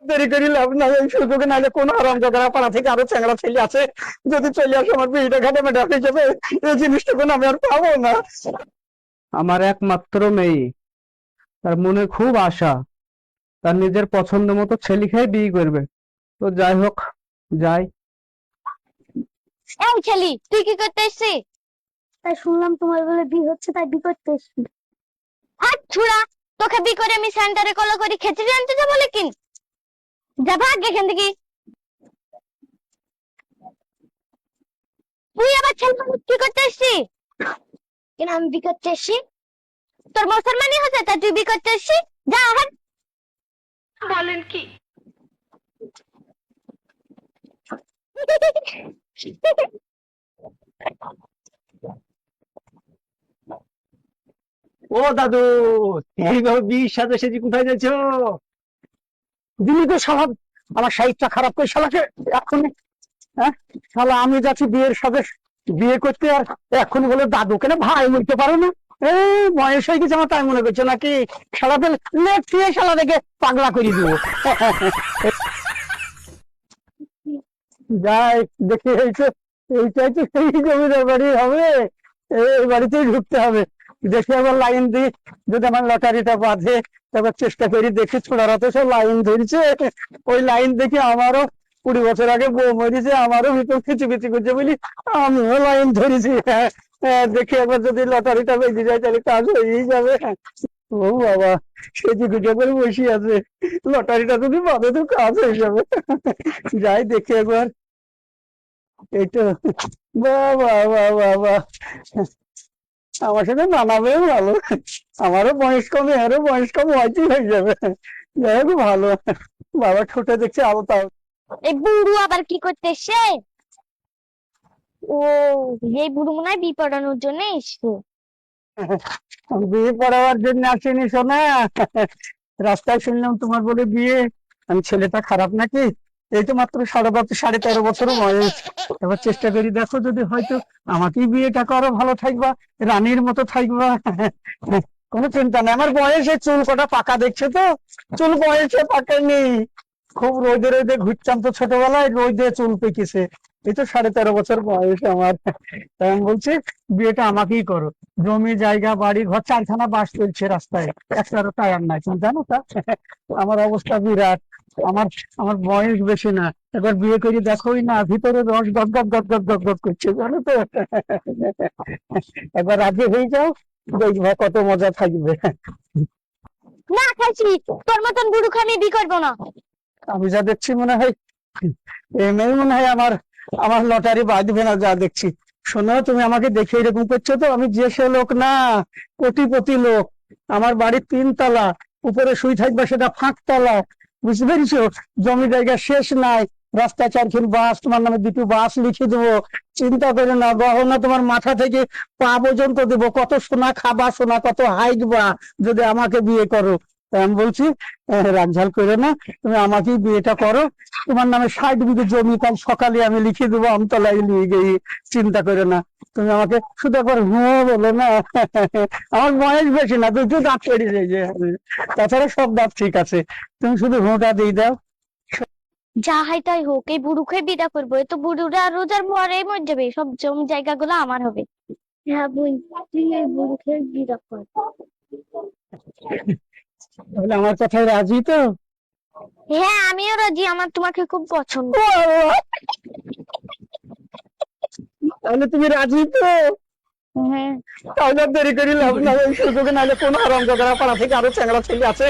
দেরি করি লাভ নাই, এই সুযোগে নাহলে কোন হারামজাদারা পাড়া থেকে আরো চ্যাংড়া ছেলে আছে, যদি চলে আসে আমার বিয়েটা ঘাটে মেটা হয়ে যাবে, এই জিনিসটা কোনো আমি আর পাবো না। আমার একমাত্র মেয়ে, তার মনে খুব আশা, তার নিজের পছন্দ মতো ছেলেকেই বিয়ে করবে। তো যাই হোক, যাই। এই ছেলি, তুই কি করতে এসছিস? তাই শুনলাম তোমার বলে বিয়ে হচ্ছে, তাই বিয়ে করতে এসছি। হাত ছুড়া, তোকে বিয়ে করে আমি সেন্টারে কল করি খেচড়ি আনতে যাবো লেকিন? যা ভাগ এখান থেকে। তুই আবার ছেলে মানুষ কি করতে এসছিস? কেন আমি বিয়ে করতে এসছি? তোর মুসলমানি হচ্ছে তাই তুই বিয়ে করতে এসছিস? যা হাট। বলেন কি? ও দাদু, এইভাবে বিয়ের সাথে সেজি কোথায় যাচ্ছ? দিলি তো শালা, আমার সাহিত্যটা খারাপ করে শালাকে এখন। হ্যাঁ, শালা আমি যাচ্ছি বিয়ের সাথে, বিয়ে করতে, আর এখন বলে দাদু কেন ভাই বলতে পারো না? এই বয়স হয়ে গেছে আমার, তাই মনে করছো নাকি? শালাতে লেট দিয়ে শালা দেখে পাগলা করে দিব। যাই দেখি, এইটাই তো সেই জমিদার বাড়ি হবে, এই বাড়িতেই ঢুকতে হবে। দেখি আবার লাইন দিই, যদি আমার লটারিটা বাঁধে তারপর চেষ্টা করি, দেখি ছোড়ারা তো সব লাইন ধরছে, ওই লাইন দেখে আমারও 20 বছর আগে বউ মরেছে, আমারও ভিতর খিচিবিচি করছে বলি আমিও লাইন ধরেছি। দেখি একবার যদি লটারিটা বেঁধে যায় তাহলে কাজ হয়েই যাবে। ও বাবা, সেজি গুজে করে বসে আছে, লটারিটা যদি বাঁধে তো কাজ হয়ে যাবে। যাই দেখি একবার। এই তো, বাবা বাবা বাবা, আমার সাথে মানাবে ভালো, আমারও বয়স কম, এরও বয়স কম, হয়তো হয়ে যাবে। যাই হোক ভালো, বাবা ঠোঁটে দেখছি আলতা। এই বুড়ো আবার কি করতে এসছে? ও, এই বুড়ো মনে হয় বিয়ে পড়ানোর জন্য এসছে। বিয়ে পড়াবার জন্য আসেনি সোনা, রাস্তায় শুনলাম তোমার বলে বিয়ে। আমি ছেলেটা খারাপ নাকি? এই তো মাত্র 13.5 বছর বয়স, এবার চেষ্টা করি, দেখো যদি হয়তো আমাকেই বিয়েটা করো, ভালো থাকবা, রানীর মতো থাকবা। কোনো চিন্তা নেই, আমার বয়সে চুল কটা পাকা দেখছে তো, চুল বয়সে পাকা নেই, খুব রোদে রোদে ঘুরতাম তো ছোটবেলায়, রোদে চুল পেকেছে। এই তো 13.5 বছর বয়স আমার, তাই আমি বলছি বিয়েটা আমাকেই করো। জমি জায়গা বাড়ি ঘর 4খানা বাস চলছে রাস্তায়, একটারও টায়ার নাই, তুমি জানো তা? আমার অবস্থা বিরাট, আমার আমার বয়স বেশি না, একবার বিয়ে করে দেখোই না, ভিতরে রস গদ গদ গদ গদ গদ গদ করছে, জানো তো? একবার রাজি হয়ে যাও, দেখবা কত মজা থাকবে। না খাইছি, তোর মতন বুড়োকে আমি বিয়ে করবো না। আমি যা দেখছি মনে হয় এমনি মনে হয় আমার আমার লটারি বাঁধবে না, যা দেখছি। শোনো, তুমি আমাকে দেখে এরকম করছো তো, আমি যে সে লোক না, কোটিপতি লোক। আমার বাড়ির 3 তলা, উপরে শুই থাকবে সেটা 5 তলা, বুঝতে পেরেছো? জমি জায়গা শেষ নাই, রাস্তা 4 বাস, তোমার নামে 2টি বাস লিখে দেবো, চিন্তা করো না। গহনা তোমার মাথা থেকে পা পর্যন্ত দেবো, কত সোনা খাবা, সোনা কত হাইকবা যদি আমাকে বিয়ে করো। তাই আমি বলছি রাগঝাল করো না, তুমি আমাকেই বিয়েটা করো। তোমার নামে 60 বিঘে জমি কাল সকালে আমি লিখে দেবো, আমতলায় নিয়ে গিয়ে, চিন্তা করো না। তুমি আমাকে শুধু একবার হ্যাঁ বলো না। আমার বয়স বেশি না, 2টো দাঁত পড়ে যায়, তাছাড়া সব দাঁত ঠিক আছে, তুমি শুধু হুঁটা দিয়ে দাও। যা হয় তাই হোক, এই বুড়োকে বিয়ে করবো। এই তো বুড়োরা রোজার পরে মরে যাবে, সব জমি জায়গাগুলো আমার হবে। হ্যাঁ বোন, তুই এই বুড়োকে বিয়ে কর। তাহলে আমার কথায় রাজি তো? হ্যাঁ আমিও রাজি, আমার তোমাকে খুব পছন্দ। তাহলে তুমি রাজি তো? হ্যাঁ। তাহলে আর দেরি করি লাভ নাই, এই সুযোগে নাহলে কোন হারামজাদারা পাড়া থেকে আরো চ্যাংড়া ছেলে আছে,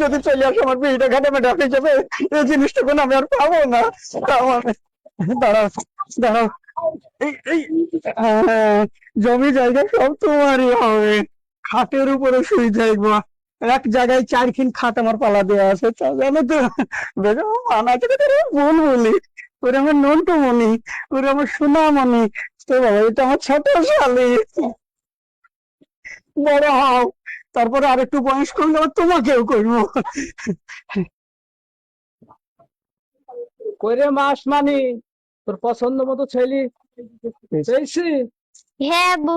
যদি চলে আসে আমার বিয়েটা ঘাটে মেটা হয়ে যাবে, এই জিনিসটা কোনো আমি আর পাবো না। দাঁড়াও দাঁড়াও, এই জমি জায়গা সব তোমারই হবে, খাটের উপরে শুয়ে যাইবো, এক জায়গায় 4 খাট আমার পালা দেওয়া আছে, তা জানো তো? বেগম মানাকে তো ভুল বলি, ওরে আমার নন্টু মনি, ওরে আমার সোনামণি। তো বাবা, এটা আমার ছোট শালি, বড় হও, তারপরে আরেকটু বয়স করলে আবার তোমাকেও করবো। কইরে মাস মানি, তোর পছন্দ মতো ছেলে পেয়েছি। হ্যাঁ আব্বু,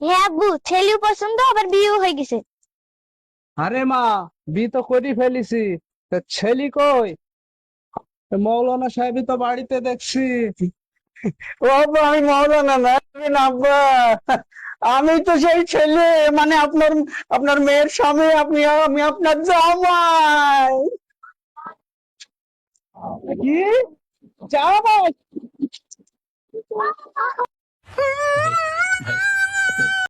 হ্যাঁ আব্বু, ছেলেও পছন্দ, আবার বিয়েও হয়ে গেছে। আরে মা, বিয়ে তো করে ফেলিছি, তা ছেলি কই? মৌলানা সাহেবই তো বাড়িতে দেখছি। ও আব্বা, আমি মৌলানা না, আমি না আব্বা। আমি তো সেই ছেলে, মানে আপনার আপনার মেয়ের স্বামী, আমি আপনার জামাই। কি? জামাই?